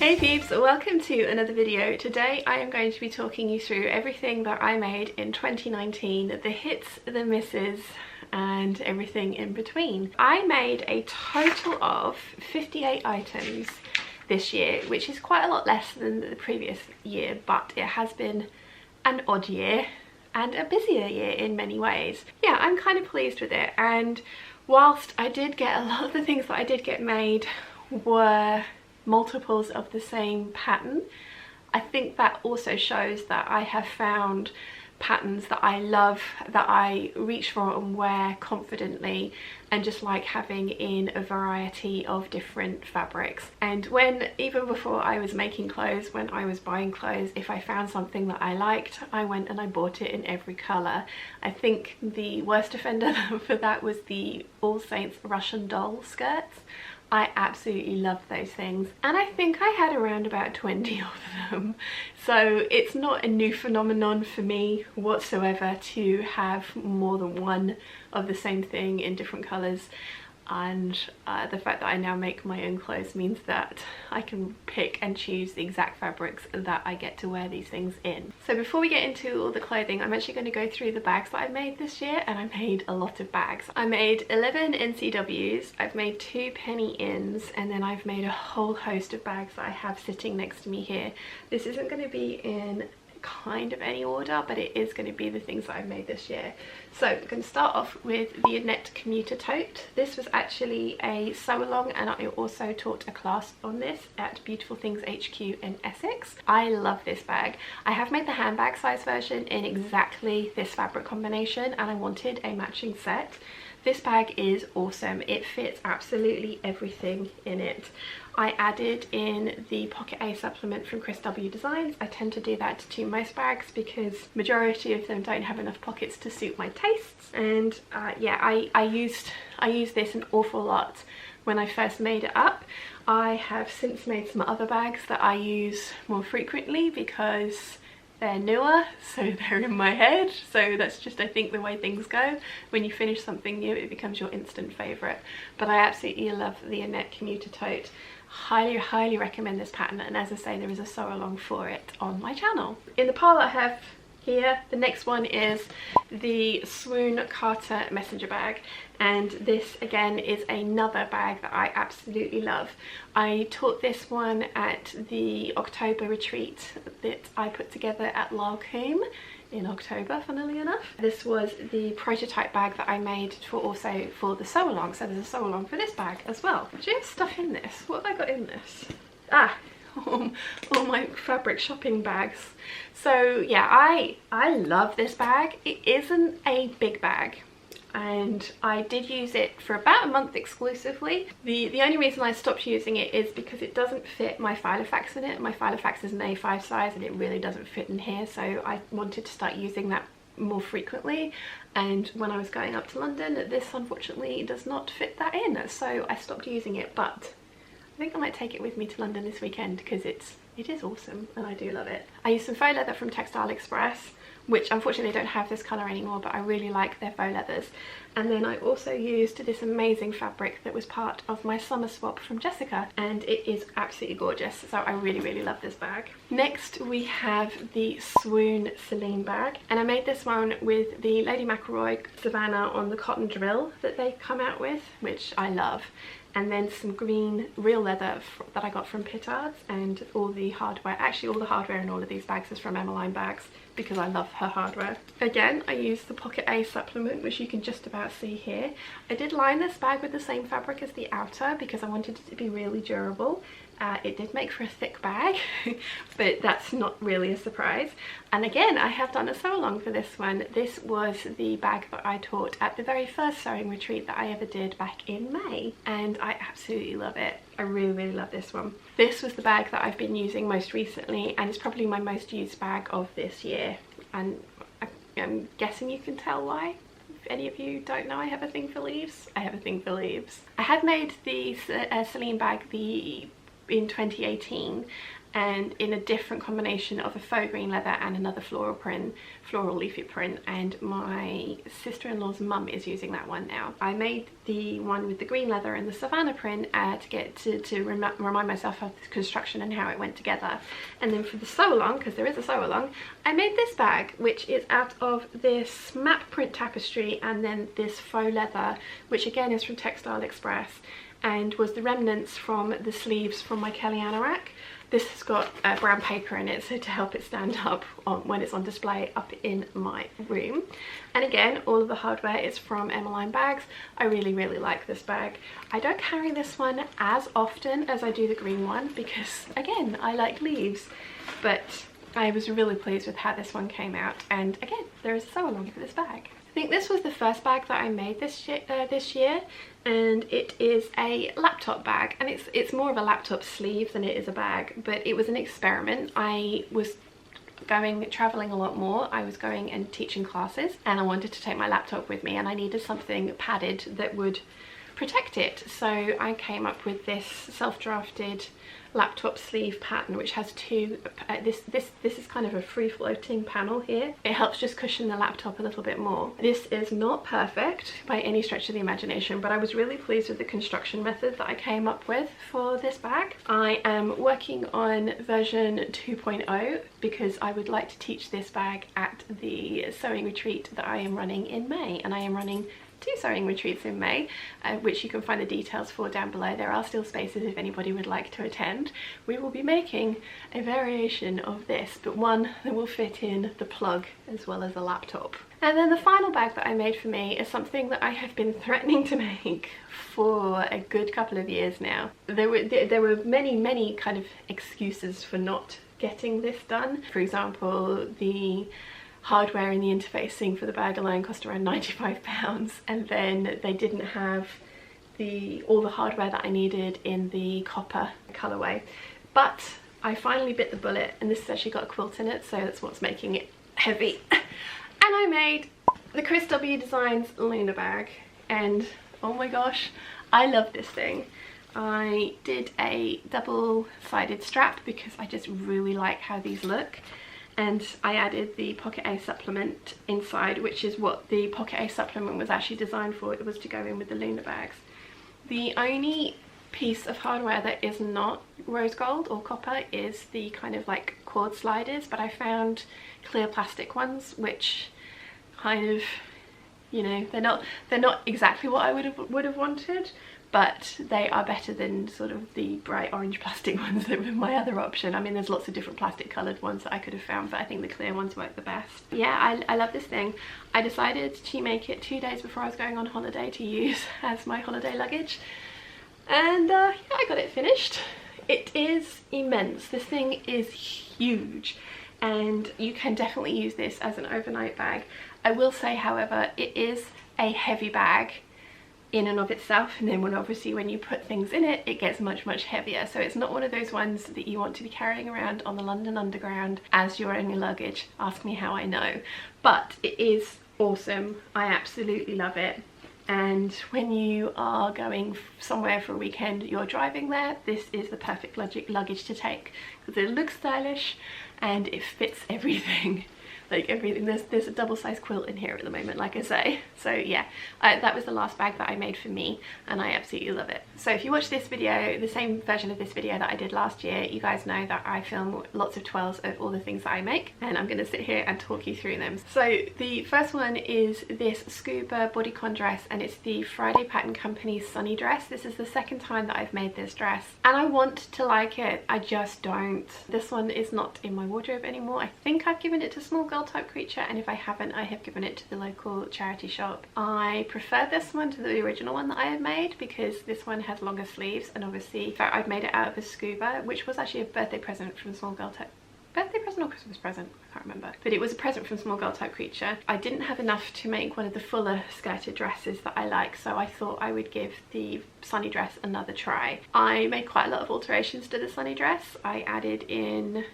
Hey peeps, welcome to another video. Today I am going to be talking you through everything that I made in 2019, the hits, the misses, and everything in between. I made a total of 58 items this year, which is quite a lot less than the previous year, but it has been an odd year and a busier year in many ways. Yeah, I'm kind of pleased with it, and whilst I did get a lot of the things that I did get made were multiples of the same pattern, I think that also shows that I have found patterns that I love, that I reach for and wear confidently, and just like having in a variety of different fabrics. And even before I was making clothes, when I was buying clothes, if I found something that I liked, I went and I bought it in every colour. I think the worst offender for that was the All Saints Russian doll skirts. I absolutely love those things, and I think I had around about 20 of them. So it's not a new phenomenon for me whatsoever to have more than one of the same thing in different colours, and the fact that I now make my own clothes means that I can pick and choose the exact fabrics that I get to wear these things in. So before we get into all the clothing, I'm actually going to go through the bags that I made this year, and I made a lot of bags. I made 11 NCWs, I've made 2 penny ins, and then I've made a whole host of bags that I have sitting next to me here. This isn't going to be in kind of any order, but it is going to be the things that I've made this year. So I'm going to start off with the Annette Commuter Tote. This was actually a sew along, and I also taught a class on this at Beautiful Things HQ in Essex. I love this bag. I have made the handbag size version in exactly this fabric combination, and I wanted a matching set. This bag is awesome. It fits absolutely everything in it. I added in the Pocket A supplement from Chris W Designs. I tend to do that to most bags because majority of them don't have enough pockets to suit my tastes. And yeah, I used this an awful lot when I first made it up. I have since made some other bags that I use more frequently because they're newer, so they're in my head. So that's just, I think, the way things go. When you finish something new, it becomes your instant favourite. But I absolutely love the Annette Commuter Tote. Highly recommend this pattern, and as I say, there is a sew along for it on my channel. In the pile I have here, the next one is the Swoon Carter messenger bag, and this again is another bag that I absolutely love. I taught this one at the October retreat that I put together at Larcombe in October, funnily enough. This was the prototype bag that I made also for the sew along, so there's a sew along for this bag as well. Do you have stuff in this? What have I got in this? All my fabric shopping bags. So yeah, I love this bag. It isn't a big bag, and I did use it for about a month exclusively. The only reason I stopped using it is because it doesn't fit my Filofax in it. My Filofax is an A5 size and it really doesn't fit in here, so I wanted to start using that more frequently. And when I was going up to London, this unfortunately does not fit that in, so I stopped using it. But I think I might take it with me to London this weekend because it is awesome and I do love it. I used some faux leather from Textile Express, which unfortunately don't have this colour anymore, but I really like their faux leathers. And then I also used this amazing fabric that was part of my summer swap from Jessica, and it is absolutely gorgeous, so I really love this bag. Next we have the Swoon Saline Bag, and I made this one with the Lady Mccoy Savannah on the cotton drill that they come out with, which I love. And then some green real leather that I got from Peeps, and all the hardware. Actually, all the hardware in all of these bags is from Emmeline Bags because I love her hardware. Again, I used the Pocket A supplement, which you can just about see here. I did line this bag with the same fabric as the outer because I wanted it to be really durable. It did make for a thick bag, but that's not really a surprise. And again, I have done a sew along for this one. This was the bag that I taught at the very first sewing retreat that I ever did back in May, and I absolutely love it. I really love this one. This was the bag that I've been using most recently, and it's probably my most used bag of this year, and I'm guessing you can tell why. If any of you don't know, I have a thing for leaves. I have a thing for leaves. I had made the Saline bag in 2018, and in a different combination of a faux green leather and another floral leafy print, and my sister-in-law's mum is using that one now. I made the one with the green leather and the savannah print to remind myself of the construction and how it went together. And then for the sew along, because there is a sew along, I made this bag, which is out of this map print tapestry and then this faux leather, which again is from Textile Express and was the remnants from the sleeves from my Kelly anorak. This has got brown paper in it, so to help it stand up when it's on display up in my room. And again, all of the hardware is from Emmeline bags. I really like this bag. I don't carry this one as often as I do the green one because, again, I like leaves, but I was really pleased with how this one came out. And again, there is a sew along for this bag. I think this was the first bag that I made this year, and it is a laptop bag, and it's more of a laptop sleeve than it is a bag, but it was an experiment. I was traveling a lot more. I was going and teaching classes, and I wanted to take my laptop with me, and I needed something padded that would protect it. So I came up with this self-drafted laptop sleeve pattern, which has two this is kind of a free floating panel here. It helps just cushion the laptop a little bit more. This is not perfect by any stretch of the imagination, but I was really pleased with the construction method that I came up with for this bag. I am working on version 2.0 because I would like to teach this bag at the sewing retreat that I am running in May, and I am running 2 sewing retreats in May, which you can find the details for down below. There are still spaces if anybody would like to attend. We will be making a variation of this, but one that will fit in the plug as well as the laptop. And then the final bag that I made for me is something that I have been threatening to make for a good couple of years now. There were many kind of excuses for not getting this done. For example, the hardware in the interfacing for the bag alone cost around £95, and then they didn't have all the hardware that I needed in the copper colourway. But I finally bit the bullet, and this has actually got a quilt in it, so that's what's making it heavy. And I made the Chris W Designs Luna bag, and oh my gosh, I love this thing. I did a double-sided strap because I just really like how these look. And I added the Pocket A supplement inside, which is what the Pocket A supplement was actually designed for. It was to go in with the Luna bags. The only piece of hardware that is not rose gold or copper is the kind of like cord sliders, but I found clear plastic ones, which kind of, you know, they're not exactly what I would have wanted, but they are better than sort of the bright orange plastic ones that were my other option. I mean, there's lots of different plastic coloured ones that I could have found, but I think the clear ones work the best. Yeah, I love this thing. I decided to make it 2 days before I was going on holiday to use as my holiday luggage. And yeah, I got it finished. It is immense. This thing is huge, and you can definitely use this as an overnight bag. I will say, however, it is a heavy bag in and of itself, and then when you put things in it, it gets much heavier. So it's not one of those ones that you want to be carrying around on the London Underground as your only luggage. Ask me how I know. But it is awesome. I absolutely love it. And when you are going somewhere for a weekend, you're driving there, this is the perfect luggage to take because it looks stylish and it fits everything. Like everything. There's a double-sized quilt in here at the moment, like I say. So yeah, that was the last bag that I made for me, and I absolutely love it. So if you watch this video, the same version of this video that I did last year, you guys know that I film lots of twirls of all the things that I make, and I'm going to sit here and talk you through them. So the first one is this scuba bodycon dress, and it's the Friday Pattern Company's Sunny dress. This is the second time that I've made this dress, and I want to like it, I just don't. This one is not in my wardrobe anymore. I think I've given it to Small Girl Type Creature, and if I haven't, I have given it to the local charity shop. I prefer this one to the original one that I have made because this one has longer sleeves, and obviously I've made it out of a scuba, which was actually a birthday present from Small Girl Type. Birthday present or Christmas present? I can't remember. But it was a present from Small Girl Type Creature. I didn't have enough to make one of the fuller skirted dresses that I like, so I thought I would give the Sunny dress another try. I made quite a lot of alterations to the Sunny dress. I added in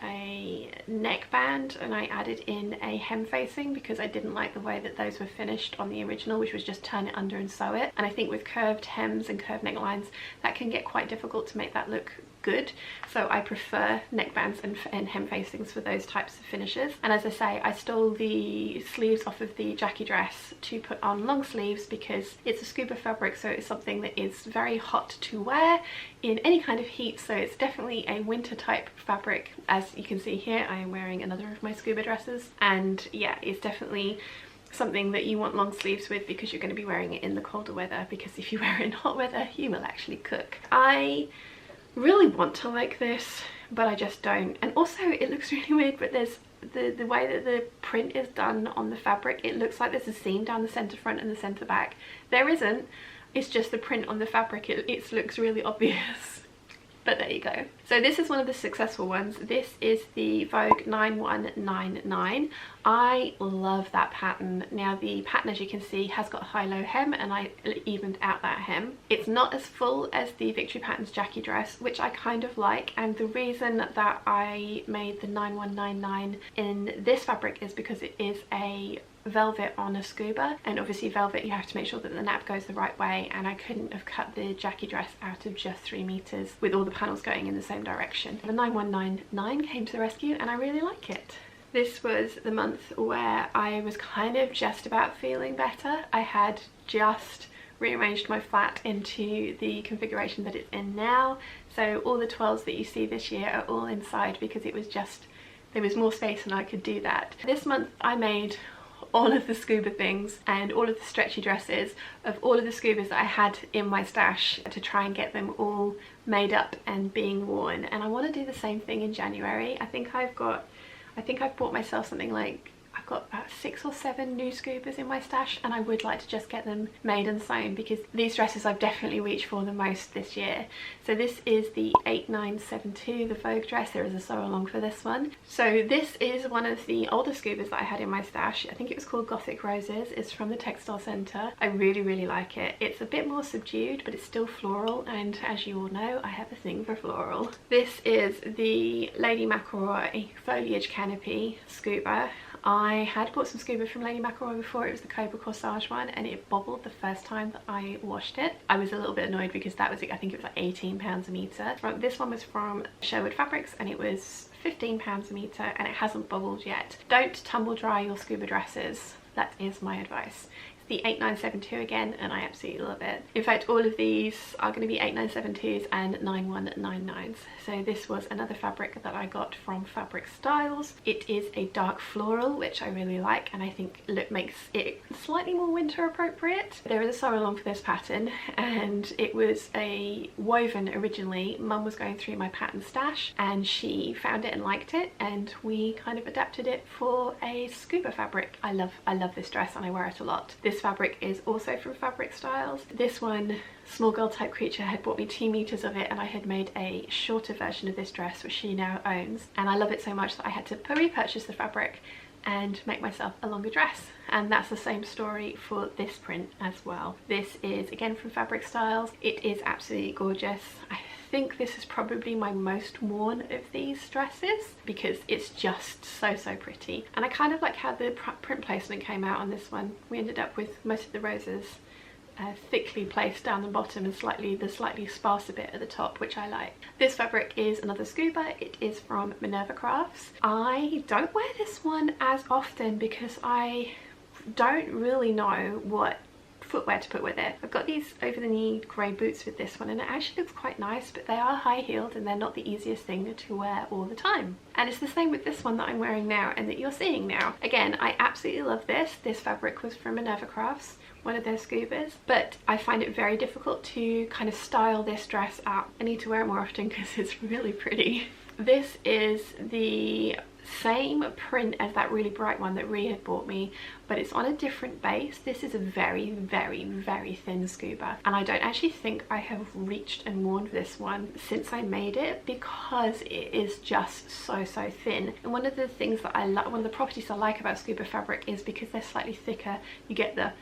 a neckband and I added in a hem facing because I didn't like the way that those were finished on the original, which was just turn it under and sew it. And I think with curved hems and curved necklines, that can get quite difficult to make that look good, so I prefer neckbands and hem facings for those types of finishes. And as I say, I stole the sleeves off of the Jackie dress to put on long sleeves because it's a scuba fabric, so it's something that is very hot to wear in any kind of heat, so it's definitely a winter type fabric. As you can see here, I am wearing another of my scuba dresses, and yeah, it's definitely something that you want long sleeves with because you're going to be wearing it in the colder weather, because if you wear it in hot weather you will actually cook. I really want to like this, but I just don't. And also it looks really weird, but there's the way that the print is done on the fabric, it looks like there's a seam down the centre front and the centre back. There isn't, it's just the print on the fabric, it looks really obvious. But there you go. So this is one of the successful ones. This is the Vogue 9199. I love that pattern. Now the pattern, as you can see, has got a high-low hem, and I evened out that hem. It's not as full as the Victory Patterns Jackie dress, which I kind of like, and the reason that I made the 9199 in this fabric is because it is a velvet on a scuba, and obviously velvet, you have to make sure that the nap goes the right way, and I couldn't have cut the Jackie dress out of just 3 meters with all the panels going in the same direction. The 9199 came to the rescue, and I really like it. This was the month where I was kind of just about feeling better. I had just rearranged my flat into the configuration that it's in now, so all the twirls that you see this year are all inside because it was just, there was more space and I could do that. This month I made all of the scuba things and all of the stretchy dresses of all of the scubas that I had in my stash to try and get them all made up and being worn, and I want to do the same thing in January. I think I've bought myself something like, I've got about 6 or 7 new scubas in my stash, and I would like to just get them made and sewn because these dresses I've definitely reached for the most this year. So this is the 8972, the Vogue dress. There is a sew along for this one. So this is one of the older scubas that I had in my stash. I think it was called Gothic Roses. It's from the Textile Centre. I really, really like it. It's a bit more subdued, but it's still floral, and as you all know, I have a thing for floral. This is the Lady Mccoy Foliage Canopy scuba. I had bought some scuba from Lady Mccoy before. It was the Cobra Corsage one, and it bobbled the first time that I washed it. I was a little bit annoyed because that was, I think it was like £18 a metre. This one was from Sherwood Fabrics, and it was £15 a metre, and it hasn't bobbled yet. Don't tumble dry your scuba dresses. That is my advice. The 8972 again, and I absolutely love it. In fact, all of these are going to be 8972s and 9199s. So this was another fabric that I got from Fabric Styles. It is a dark floral, which I really like, and I think makes it slightly more winter appropriate. There is a sew along for this pattern, and it was a woven originally. Mum was going through my pattern stash and she found it and liked it, and we kind of adapted it for a scuba fabric. I love this dress and I wear it a lot. This fabric is also from Fabric Styles. This one, Small Girl Type Creature, had bought me 2 meters of it, and I had made a shorter version of this dress which she now owns, and I love it so much that I had to repurchase the fabric and make myself a longer dress. And that's the same story for this print as well. This is again from Fabric Styles. It is absolutely gorgeous. I think this is probably my most worn of these dresses because it's just so pretty, and I kind of like how the print placement came out on this one. We ended up with most of the roses thickly placed down the bottom and the slightly sparser bit at the top, which I like. This fabric is another scuba. It is from Minerva Crafts. I don't wear this one as often because I don't really know what footwear to put with it. I've got these over the knee grey boots with this one, and it actually looks quite nice, but they are high heeled and they're not the easiest thing to wear all the time. And it's the same with this one that I'm wearing now and that you're seeing now. Again, I absolutely love this. This fabric was from Minerva Crafts, one of their scubas, but I find it very difficult to kind of style this dress up. I need to wear it more often because it's really pretty. This is the same print as that really bright one that Rhea had bought me, but it's on a different base. This is a very thin scuba, and I don't actually think I have reached and worn this one since I made it because it is just so thin. And one of the things that I like, one of the properties I like about scuba fabric is because they're slightly thicker, you get the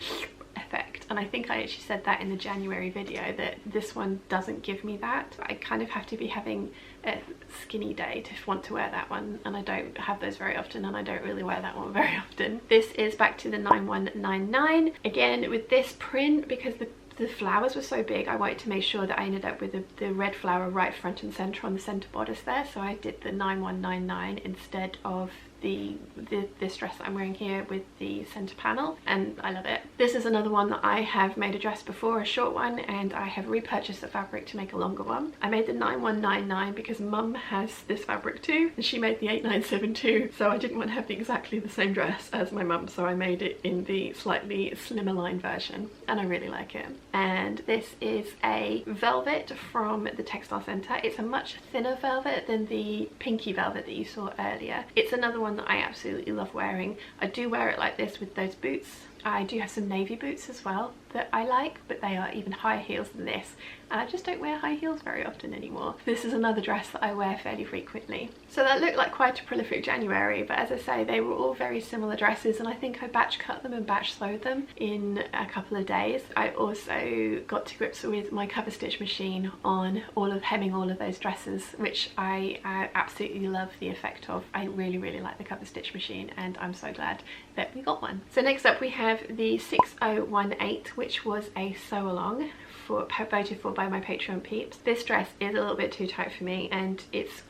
effect, and I think I actually said that in the January video that this one doesn't give me that. I kind of have to be having a skinny day to want to wear that one, and I don't have those very often, and I don't really wear that one very often. This is back to the 9199 again with this print because the the flowers were so big, I wanted to make sure that I ended up with the red flower right front and centre on the centre bodice there, so I did the 9199 instead of this dress that I'm wearing here with the centre panel, and I love it. This is another one that I have made a dress before, a short one, and I have repurchased the fabric to make a longer one. I made the 9199 because Mum has this fabric too, and she made the 8972, so I didn't want to have exactly the same dress as my mum, so I made it in the slightly slimmer line version, and I really like it. And this is a velvet from the Textile Centre. It's a much thinner velvet than the pinky velvet that you saw earlier. It's another one that I absolutely love wearing. I do wear it like this with those boots. I do have some navy boots as well that I like, but they are even higher heels than this, and I just don't wear high heels very often anymore. This is another dress that I wear fairly frequently. So that looked like quite a prolific January, but as I say, they were all very similar dresses, and I think I batch cut them and batch sewed them in a couple of days. I also got to grips with my cover stitch machine on hemming all of those dresses, which I absolutely love the effect of. I really like the cover stitch machine, and I'm so glad that we got one. So next up we have the 6018, which was a sew along voted for by my Patreon peeps. This dress is a little bit too tight for me, and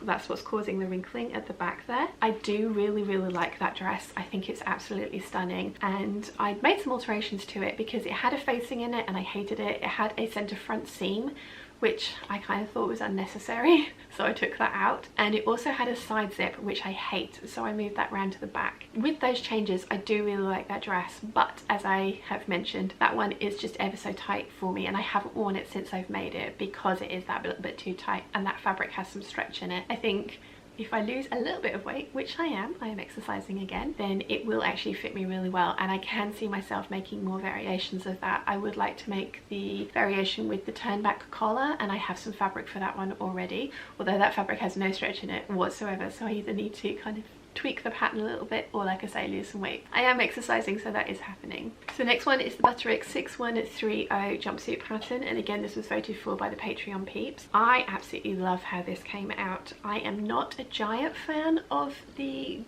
that's what's causing the wrinkling at the back there. I do really like that dress. I think it's absolutely stunning, and I made some alterations to it because it had a facing in it and I hated it. It had a centre front seam, which I kind of thought was unnecessary, so I took that out, and it also had a side zip, which I hate, so I moved that round to the back. With those changes, I do really like that dress, but as I have mentioned, that one is just ever so tight for me, and I haven't worn it since I've made it because it is that little bit too tight, and that fabric has some stretch in it. I think if I lose a little bit of weight, which I am exercising again, then it will actually fit me really well, and I can see myself making more variations of that. I would like to make the variation with the turn back collar, and I have some fabric for that one already, although that fabric has no stretch in it whatsoever, so I either need to kind of tweak the pattern a little bit, or like I say, lose some weight. I am exercising, so that is happening. So next one is the Butterick 6130 jumpsuit pattern, and again this was voted for by the Patreon peeps. I absolutely love how this came out. I am not a giant fan of the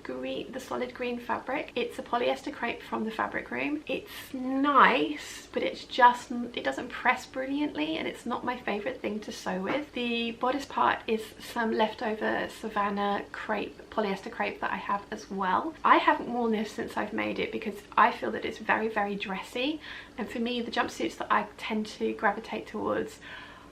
solid green fabric. It's a polyester crepe from the Fabric Room. It's nice, but it doesn't press brilliantly, and it's not my favorite thing to sew with. The bodice part is some leftover Savannah crepe, polyester crepe that I have as well. I haven't worn this since I've made it because I feel that it's very dressy, and for me the jumpsuits that I tend to gravitate towards,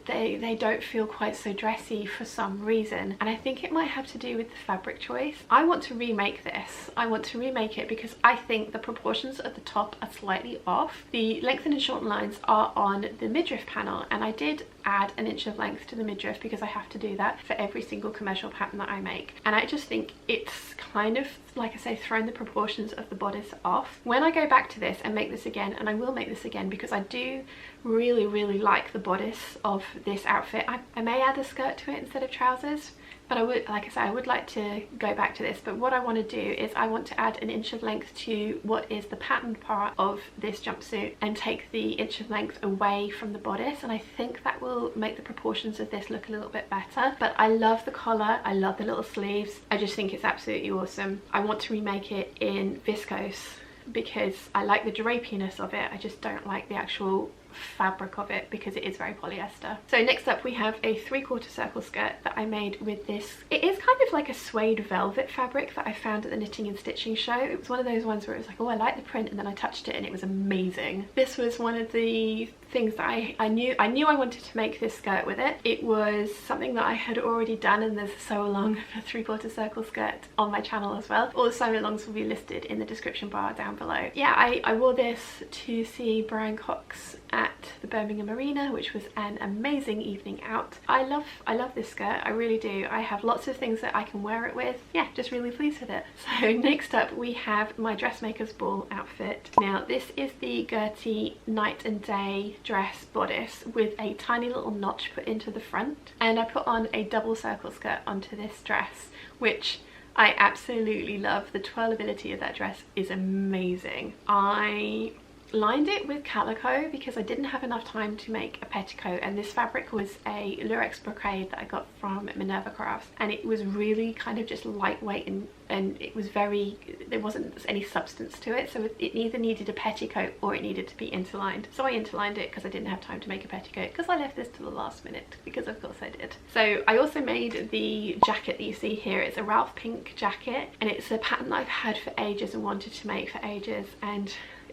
they don't feel quite so dressy for some reason, and I think it might have to do with the fabric choice. I want to remake this. I want to remake it because I think the proportions at the top are slightly off. The lengthen and shorten lines are on the midriff panel, and I did add an inch of length to the midriff because I have to do that for every single commercial pattern that I make, and I just think it's kind of, like I say, thrown the proportions of the bodice off. When I go back to this and make this again, and I will make this again because I do really like the bodice of this outfit, I may add a skirt to it instead of trousers, but I would, like I say, I would like to go back to this. But what I want to do is I want to add an inch of length to what is the patterned part of this jumpsuit and take the inch of length away from the bodice, and I think that will make the proportions of this look a little bit better. But I love the collar, I love the little sleeves, I just think it's absolutely awesome. I want to remake it in viscose because I like the drapiness of it, I just don't like the actual fabric of it because it is very polyester. So next up we have a 3/4 circle skirt that I made with this. It is kind of like a suede velvet fabric that I found at the Knitting and Stitching show. It was one of those ones where it was like, oh, I like the print, and then I touched it and it was amazing. This was one of the things that I knew I wanted to make this skirt with it. It was something that I had already done, and there's a sew along for 3/4 circle skirt on my channel as well. All the sew alongs will be listed in the description bar down below. Yeah, I wore this to see Brian Cox at the Birmingham Arena, which was an amazing evening out. I love this skirt, I really do. I have lots of things that I can wear it with. Yeah, just really pleased with it. So next up we have my dressmaker's ball outfit. Now this is the Gertie night and day dress bodice with a tiny little notch put into the front, and I put on a double circle skirt onto this dress, which I absolutely love. The twirlability of that dress is amazing. I lined it with calico because I didn't have enough time to make a petticoat, and this fabric was a lurex brocade that I got from Minerva Crafts, and it was really kind of just lightweight and it was very, there wasn't any substance to it, so it either needed a petticoat or it needed to be interlined. So I interlined it because I didn't have time to make a petticoat, because I left this to the last minute, because of course I did. So I also made the jacket that you see here. It's a Ralph Pink jacket, and it's a pattern that I've had for ages and wanted to make for ages, and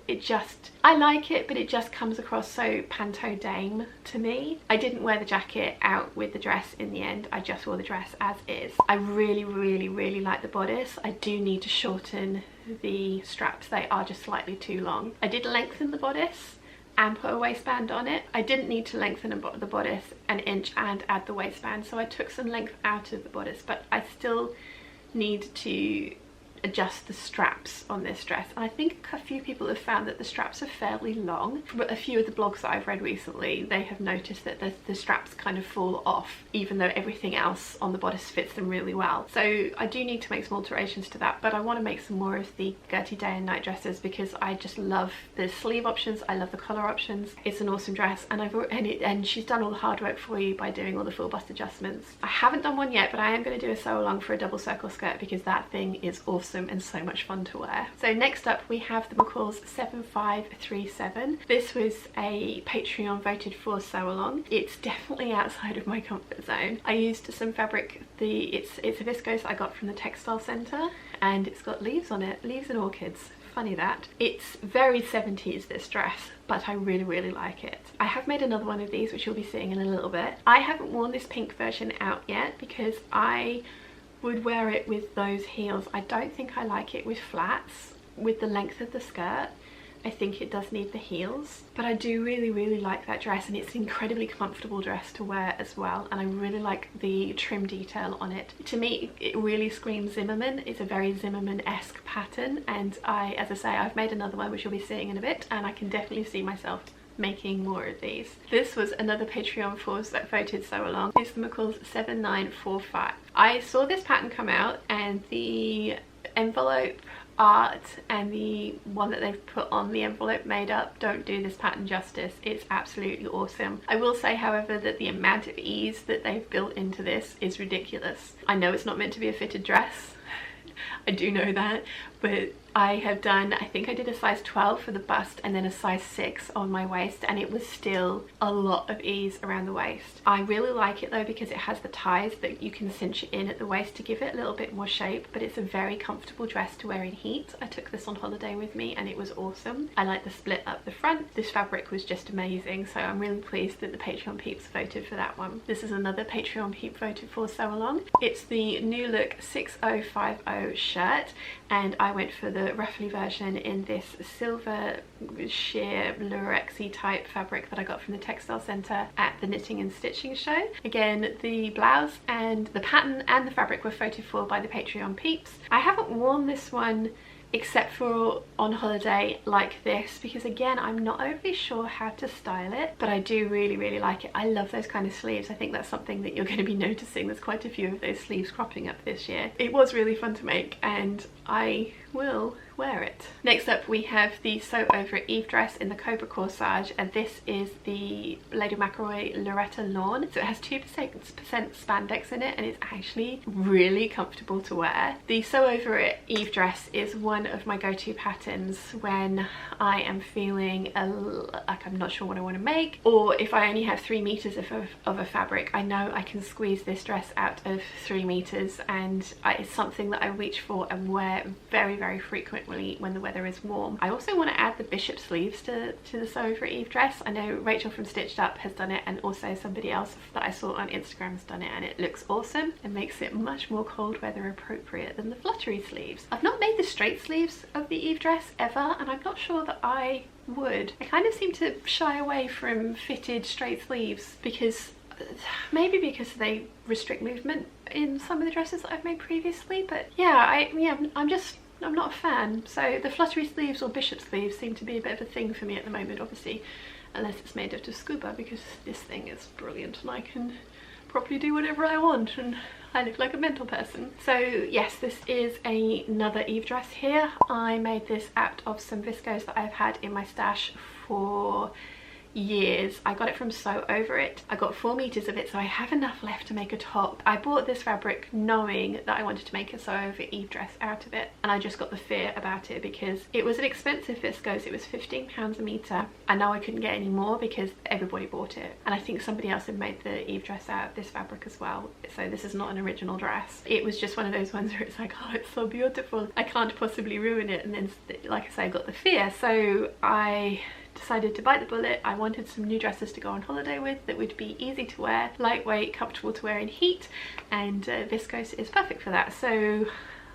it just, I like it, but it just comes across so panto dame to me. I didn't wear the jacket out with the dress in the end, I just wore the dress as is. I really like the bodice. I do need to shorten the straps, they are just slightly too long. I did lengthen the bodice and put a waistband on it. I didn't need to lengthen the bodice an inch and add the waistband, so I took some length out of the bodice, but I still need to adjust the straps on this dress, and I think a few people have found that the straps are fairly long, but a few of the blogs that I've read recently, they have noticed that the straps kind of fall off even though everything else on the bodice fits them really well. So I do need to make some alterations to that, but I want to make some more of the Gertie day and night dresses because I just love the sleeve options, I love the collar options. It's an awesome dress, and and she's done all the hard work for you by doing all the full bust adjustments. I haven't done one yet, but I am going to do a sew along for a double circle skirt because that thing is awesome and so much fun to wear. So next up we have the Mccall's 7537. This was a Patreon voted for sew along. It's definitely outside of my comfort zone. I used some fabric, it's a viscose I got from the textile centre, and it's got leaves on it, leaves and orchids. Funny that. It's very 70s, this dress, but I really like it. I have made another one of these which you'll be seeing in a little bit. I haven't worn this pink version out yet because I would wear it with those heels. I don't think I like it with flats. With the length of the skirt, I think it does need the heels, but I do really like that dress, and it's an incredibly comfortable dress to wear as well, and I really like the trim detail on it. To me, it really screams Zimmermann. It's a very Zimmermann-esque pattern, and as I say, I've made another one which you'll be seeing in a bit, and I can definitely see myself making more of these. This was another Patreon force that voted sew along. It's the Mccall's 7945. I saw this pattern come out, and the envelope art and the one that they've put on the envelope made up don't do this pattern justice. It's absolutely awesome. I will say, however, that the amount of ease that they've built into this is ridiculous. I know it's not meant to be a fitted dress, I do know that, but I have done, I think I did a size 12 for the bust and then a size 6 on my waist, and it was still a lot of ease around the waist. I really like it though because it has the ties that you can cinch it in at the waist to give it a little bit more shape, but it's a very comfortable dress to wear in heat. I took this on holiday with me and it was awesome. I like the split up the front. This fabric was just amazing, so I'm really pleased that the Patreon peeps voted for that one. This is another Patreon peep voted for sew along. It's the New Look 6050 shirt, and I went for the ruffly version in this silver sheer lurexy type fabric that I got from the textile centre at the knitting and stitching show. Again, the blouse and the pattern and the fabric were voted for by the Patreon peeps. I haven't worn this one except for on holiday like this because, again, I'm not overly sure how to style it, but I do really like it. I love those kind of sleeves. I think that's something that you're going to be noticing. There's quite a few of those sleeves cropping up this year. It was really fun to make and I will wear it. Next up we have the Sew Over It Eve dress in the Cobra Corsage, and this is the Lady Mccoy Loretta Lawn. So it has 2% spandex in it and it's actually really comfortable to wear. The Sew Over It Eve dress is one of my go-to patterns when I am feeling like I'm not sure what I want to make, or if I only have 3 meters of a fabric. I know I can squeeze this dress out of 3 meters, and it's something that I reach for and wear very frequently when the weather is warm. I also want to add the bishop sleeves to the Sew Over It Eve dress. I know Rachel from Stitched Up has done it, and also somebody else that I saw on Instagram has done it, and it looks awesome and makes it much more cold weather appropriate than the fluttery sleeves. I've not made the straight sleeves of the Eve dress ever, and I'm not sure that I would. I kind of seem to shy away from fitted straight sleeves because maybe because they restrict movement in some of the dresses that I've made previously, but yeah, I'm not a fan. So the fluttery sleeves or bishop sleeves seem to be a bit of a thing for me at the moment, obviously, unless it's made out of scuba, because this thing is brilliant and I can properly do whatever I want, and I look like a mental person. So yes, this is another Eve dress here. I made this out of some viscose that I've had in my stash for years. I got it from Sew Over It. I got 4 meters of it, so I have enough left to make a top. I bought this fabric knowing that I wanted to make a Sew Over Eve dress out of it, and I just got the fear about it because it was an expensive viscose. It was £15 a meter. I know I couldn't get any more because everybody bought it, and I think somebody else had made the Eve dress out of this fabric as well, so this is not an original dress. It was just one of those ones where it's like, oh, it's so beautiful, I can't possibly ruin it. And then, like I say, I got the fear, so I decided to bite the bullet. I wanted some new dresses to go on holiday with that would be easy to wear, lightweight, comfortable to wear in heat, and viscose is perfect for that. So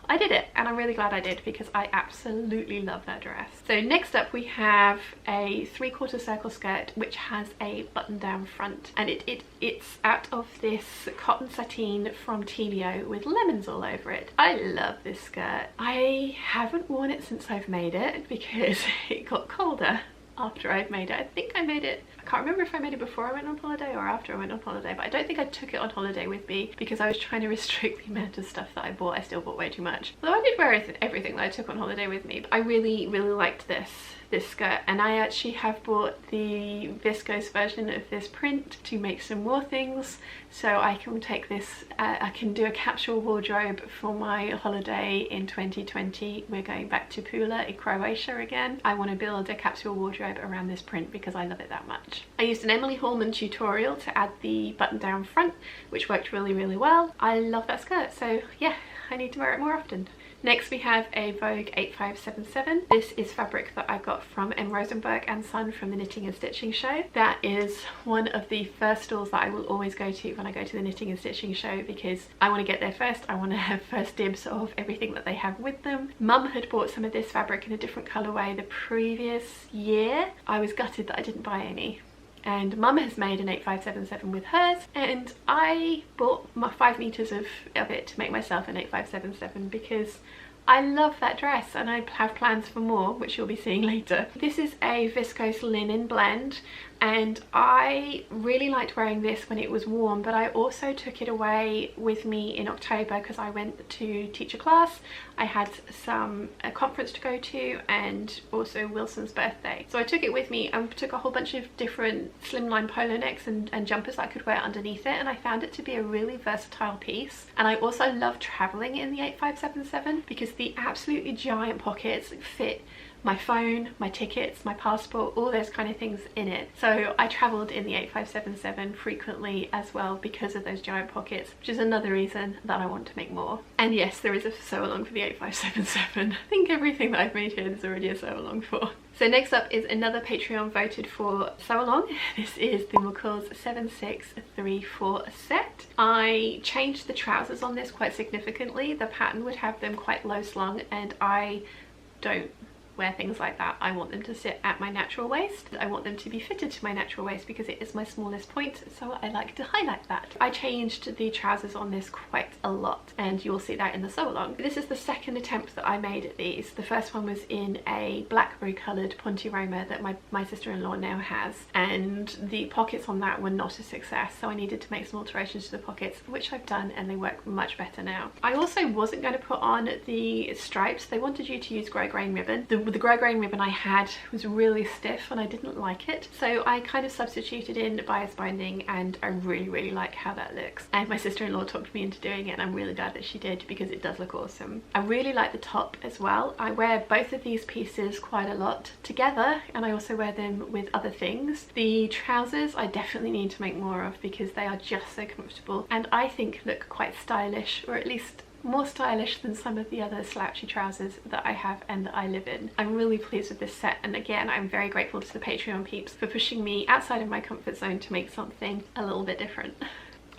I did it, and I'm really glad I did because I absolutely love that dress. So next up we have a 3/4 circle skirt which has a button down front, and it's out of this cotton sateen from Telio with lemons all over it. I love this skirt. I haven't worn it since I've made it because it got colder after I've made it. I think I made it, I can't remember if I made it before I went on holiday or after I went on holiday, but I don't think I took it on holiday with me because I was trying to restrict the amount of stuff that I bought. I still bought way too much. Although I did wear everything that I took on holiday with me. But I really liked this skirt, and I actually have bought the viscose version of this print to make some more things, so I can take this, I can do a capsule wardrobe for my holiday in 2020. We're going back to Pula in Croatia again. I want to build a capsule wardrobe around this print because I love it that much. I used an Emily Hallman tutorial to add the button down front, which worked really well. I love that skirt, so yeah, I need to wear it more often. Next we have a Vogue 8577. This is fabric that I got from M. Rosenberg and Son from the Knitting and Stitching Show. That is one of the first stores that I will always go to when I go to the Knitting and Stitching Show because I want to get there first. I want to have first dibs of everything that they have with them. Mum had bought some of this fabric in a different colourway the previous year. I was gutted that I didn't buy any. And Mum has made an 8577 with hers, and I bought my 5 meters of it to make myself an 8577 because I love that dress and I have plans for more, which you'll be seeing later. This is a viscose linen blend, and I really liked wearing this when it was warm, but I also took it away with me in October because I went to teach a class. I had a conference to go to, and also Wilson's birthday. So I took it with me and took a whole bunch of different slimline polo necks and jumpers I could wear underneath it, and I found it to be a really versatile piece. And I also love traveling in the 8577 because the absolutely giant pockets fit my phone, my tickets, my passport, all those kind of things in it. So I travelled in the 8577 frequently as well because of those giant pockets, which is another reason that I want to make more. And yes, there is a sew along for the 8577. I think everything that I've made here there's already a sew along for. So next up is another Patreon voted for sew along. This is the Mccall's 7634 set. I changed the trousers on this quite significantly. The pattern would have them quite low slung, and I don't wear things like that. I want them to sit at my natural waist. I want them to be fitted to my natural waist because it is my smallest point, so I like to highlight that. I changed the trousers on this quite a lot, and you'll see that in the sew along. This is the second attempt that I made at these. The first one was in a blackberry coloured Ponte Roma that my sister-in-law now has, and the pockets on that were not a success, so I needed to make some alterations to the pockets, which I've done, and they work much better now. I also wasn't going to put on the stripes. They wanted you to use grey grain ribbon. The grey grain ribbon I had was really stiff and I didn't like it, so I kind of substituted in bias binding, and I really like how that looks. And my sister-in-law talked me into doing it, and I'm really glad that she did because it does look awesome. I really like the top as well. I wear both of these pieces quite a lot together, and I also wear them with other things. The trousers I definitely need to make more of because they are just so comfortable and I think look quite stylish, or at least more stylish than some of the other slouchy trousers that I have and that I live in. I'm really pleased with this set, and again I'm very grateful to the Patreon peeps for pushing me outside of my comfort zone to make something a little bit different.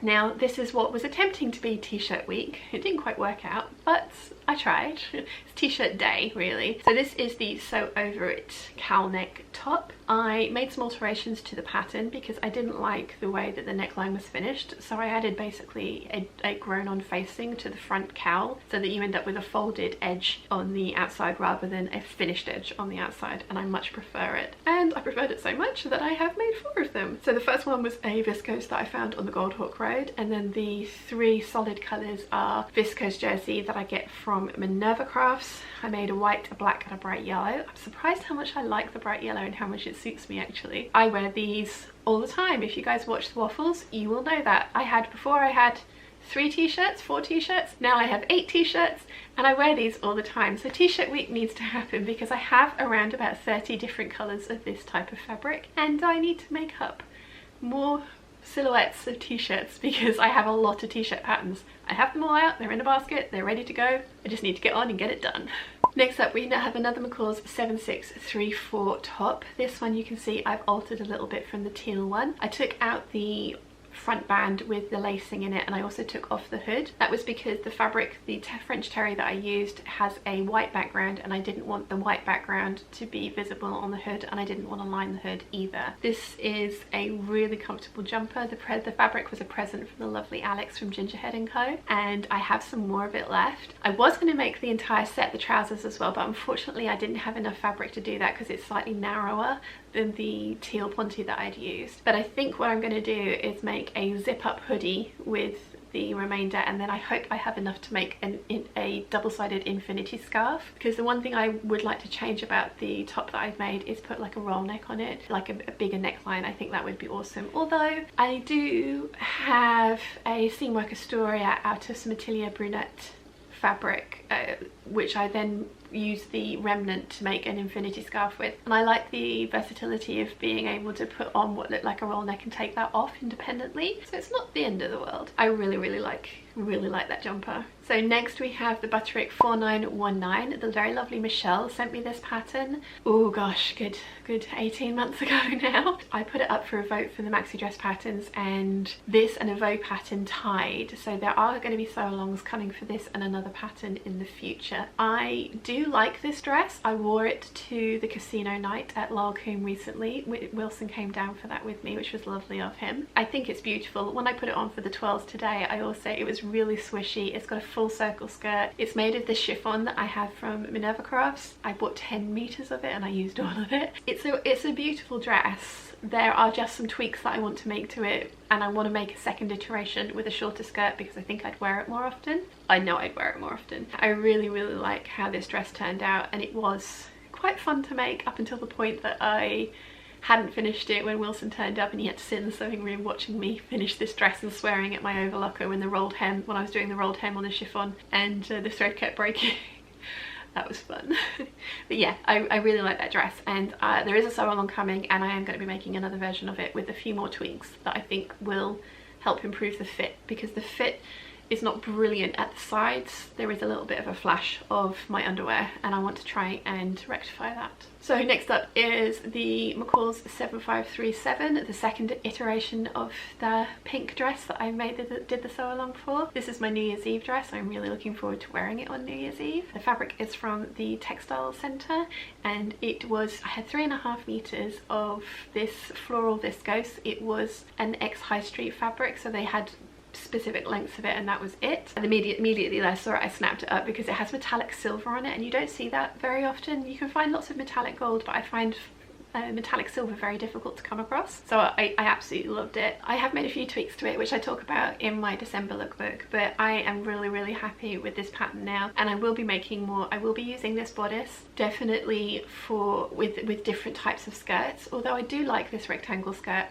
Now this is what was attempting to be t-shirt week. It didn't quite work out, but I tried. It's t-shirt day really. So this is the Sew Over It cowl neck top. I made some alterations to the pattern because I didn't like the way that the neckline was finished, so I added basically a grown-on facing to the front cowl so that you end up with a folded edge on the outside rather than a finished edge on the outside, and I much prefer it. And I preferred it so much that I have made 4 of them. So the first one was a viscose that I found on the Gold Hawk Road, and then the 3 solid colours are viscose jersey that I get from Minerva Crafts. I made a white, a black and a bright yellow. I'm surprised how much I like the bright yellow and how much it suits me actually. I wear these all the time. If you guys watch the waffles, you will know that. Before I had 3 t-shirts, 4 t-shirts, now I have 8 t-shirts, and I wear these all the time. So t-shirt week needs to happen because I have around about 30 different colours of this type of fabric, and I need to make up more silhouettes of t-shirts because I have a lot of t-shirt patterns. I have them all out, they're in a basket, they're ready to go. I just need to get on and get it done. Next up, we now have another Mccall's 7634 top. This one you can see I've altered a little bit from the teal one. I took out the front band with the lacing in it, and I also took off the hood. That was because the fabric, the French terry that I used, has a white background, and I didn't want the white background to be visible on the hood, and I didn't want to line the hood either. This is a really comfortable jumper. The fabric was a present from the lovely Alex from Gingerhead & Co, and I have some more of it left. I was going to make the entire set, the trousers as well, but unfortunately I didn't have enough fabric to do that because it's slightly narrower than the teal ponte that I'd used. But I think what I'm going to do is make a zip-up hoodie with the remainder, and then I hope I have enough to make a double-sided infinity scarf, because the one thing I would like to change about the top that I've made is put like a roll neck on it, like a bigger neckline. I think that would be awesome. Although I do have a Seamwork Astoria out of some Atelier Brunette fabric, which I then use the remnant to make an infinity scarf with, and I like the versatility of being able to put on what looked like a roll neck and take that off independently, so it's not the end of the world. I really like that jumper. So next we have the Butterick 4919. The very lovely Michelle sent me this pattern, oh gosh, good 18 months ago now. I put it up for a vote for the maxi dress patterns, and this and a Vogue pattern tied, so there are going to be sew-alongs coming for this and another pattern in the future. I do like this dress. I wore it to the casino night at Lalcombe recently. Wilson came down for that with me, which was lovely of him. I think it's beautiful. When I put it on for the Twirls today, it was really swishy. It's got a full circle skirt. It's made of the chiffon that I have from Minerva Crafts. I bought 10 meters of it and I used all of it. It's a beautiful dress. There are just some tweaks that I want to make to it, and I want to make a second iteration with a shorter skirt because I think I'd wear it more often. I know I'd wear it more often. I really like how this dress turned out, and it was quite fun to make up until the point that I hadn't finished it when Wilson turned up, and he had to sit in the sewing room watching me finish this dress and swearing at my overlocker when I was doing the rolled hem on the chiffon, and the thread kept breaking. That was fun. But yeah, I really like that dress, and there is a sew along coming, and I am going to be making another version of it with a few more tweaks that I think will help improve the fit, because the fit is not brilliant at the sides. There is a little bit of a flash of my underwear, and I want to try and rectify that. So next up is the Mccall's 7537, the second iteration of the pink dress that I did the sew along for. This is my New Year's Eve dress. I'm really looking forward to wearing it on New Year's Eve. The fabric is from the Textile Centre, and I had 3.5 meters of this floral viscose. It was an ex-high street fabric, so they had specific lengths of it, and that was it. And immediately that I saw it, I snapped it up because it has metallic silver on it, and you don't see that very often. You can find lots of metallic gold, but I find metallic silver very difficult to come across, so I absolutely loved it. I have made a few tweaks to it which I talk about in my December lookbook, but I am really happy with this pattern now, and I will be making more. I will be using this bodice definitely with different types of skirts, although I do like this rectangle skirt.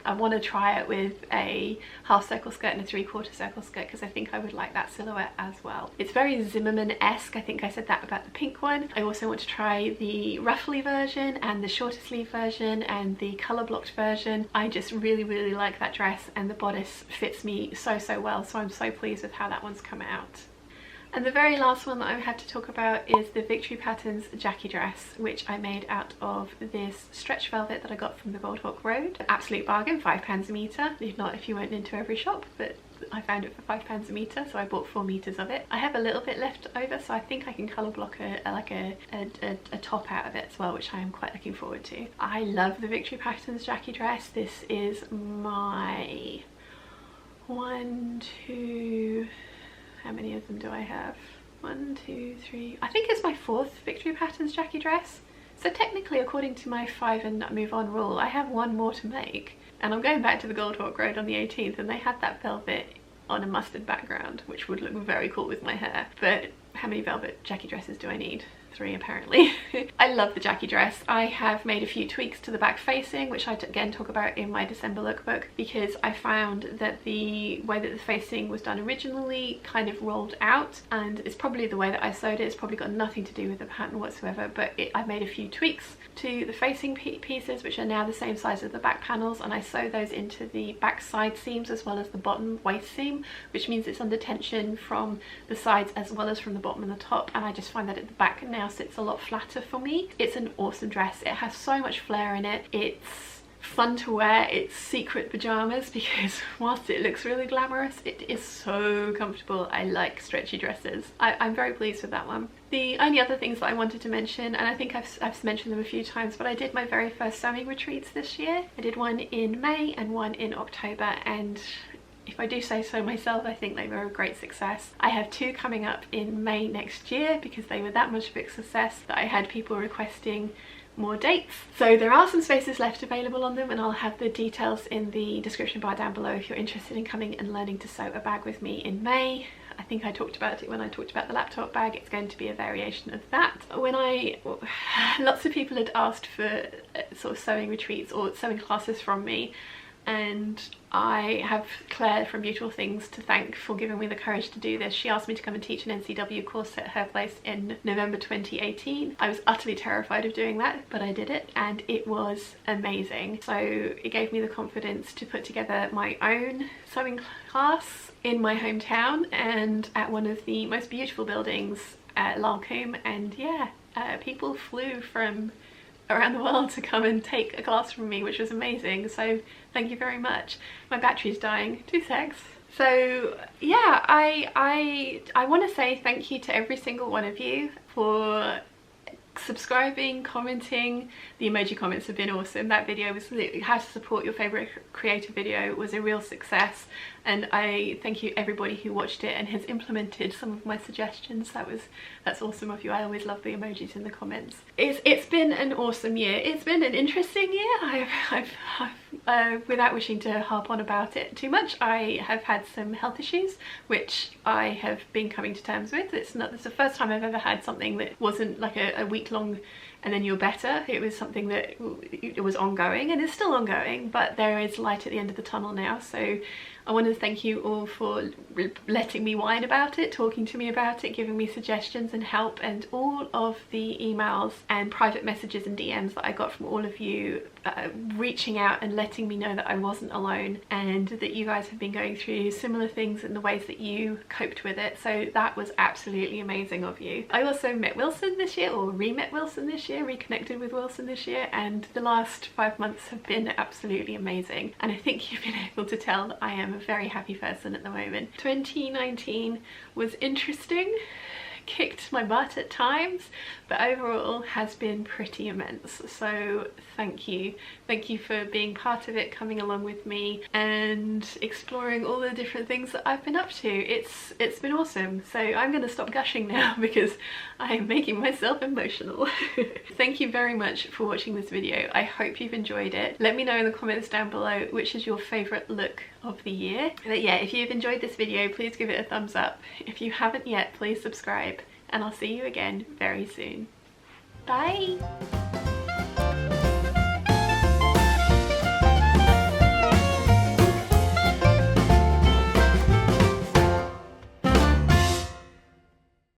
I want to try it with a half circle skirt and a 3/4 circle skirt because I think I would like that silhouette as well. It's very Zimmermann-esque. I think I said that about the pink one. I also want to try the ruffly version and the shorter sleeve version and the colour blocked version. I just really like that dress, and the bodice fits me so well, so I'm so pleased with how that one's come out. And the very last one that I have to talk about is the Victory Patterns Jackie dress, which I made out of this stretch velvet that I got from the Gothic Roses. Absolute bargain, £5 a metre, if you went into every shop, but I found it for £5 a metre, so I bought 4 meters of it. I have a little bit left over, so I think I can colour block a top out of it as well, which I am quite looking forward to. I love the Victory Patterns Jackie dress. This is my how many of them do I have? 1, 2, 3. I think it's my 4th Victory Patterns Jackie dress. So technically, according to my 5 and move on rule, I have 1 more to make. And I'm going back to the Goldhawk Road on the 18th, and they had that velvet on a mustard background, which would look very cool with my hair. But how many velvet Jackie dresses do I need? 3 apparently. I love the Jackie dress. I have made a few tweaks to the back facing, which I again talk about in my December lookbook, because I found that the way that the facing was done originally kind of rolled out, and it's probably the way that I sewed it. It's probably got nothing to do with the pattern whatsoever, but I've made a few tweaks to the facing pieces, which are now the same size as the back panels, and I sew those into the back side seams as well as the bottom waist seam, which means it's under tension from the sides as well as from the bottom and the top, and I just find that at the back now sits a lot flatter for me. It's an awesome dress. It has so much flair in it. It's fun to wear. It's secret pajamas, because whilst it looks really glamorous, it is so comfortable. I like stretchy dresses. I'm very pleased with that one. The only other things that I wanted to mention, and I think I've mentioned them a few times, but I did my very first sewing retreats this year. I did one in May and one in October, and if I do say so myself, I think they were a great success. I have 2 coming up in May next year, because they were that much of a success that I had people requesting more dates. So there are some spaces left available on them, and I'll have the details in the description bar down below if you're interested in coming and learning to sew a bag with me in May. I think I talked about it when I talked about the laptop bag. It's going to be a variation of that. Lots of people had asked for sort of sewing retreats or sewing classes from me, and I have Claire from Beautiful Things to thank for giving me the courage to do this. She asked me to come and teach an NCW course at her place in November 2018. I was utterly terrified of doing that, but I did it, and it was amazing. So it gave me the confidence to put together my own sewing class in my hometown and at one of the most beautiful buildings at Lalcombe, and yeah, people flew from around the world to come and take a class from me, which was amazing. So thank you very much. My battery's dying. 2 secs. So yeah, I want to say thank you to every single one of you for subscribing, commenting. The emoji comments have been awesome. That video was how to support your favorite creator video was a real success, and I thank you everybody who watched it and has implemented some of my suggestions. That's awesome of you. I always love the emojis in the comments. It's been an awesome year. It's been an interesting year. Without wishing to harp on about it too much, I have had some health issues which I have been coming to terms with. It's the first time I've ever had something that wasn't like a week long and then you're better. It was something that it was ongoing, and it's still ongoing, but there is light at the end of the tunnel now. So I want to thank you all for letting me whine about it, talking to me about it, giving me suggestions and help, and all of the emails and private messages and DMs that I got from all of you reaching out and letting me know that I wasn't alone, and that you guys have been going through similar things in the ways that you coped with it. So that was absolutely amazing of you. I also met Wilson this year, or re-met Wilson this year, reconnected with Wilson this year, and the last 5 months have been absolutely amazing, and I think you've been able to tell that I am a very happy person at the moment. 2019 was interesting, kicked my butt at times, but overall has been pretty immense. So thank you for being part of it, coming along with me and exploring all the different things that I've been up to. It's been awesome. So I'm going to stop gushing now because I'm making myself emotional. Thank you very much for watching this video. I hope you've enjoyed it. Let me know in the comments down below which is your favourite look of the year. But yeah, if you've enjoyed this video, please give it a thumbs up. If you haven't yet, please subscribe, and I'll see you again very soon. Bye!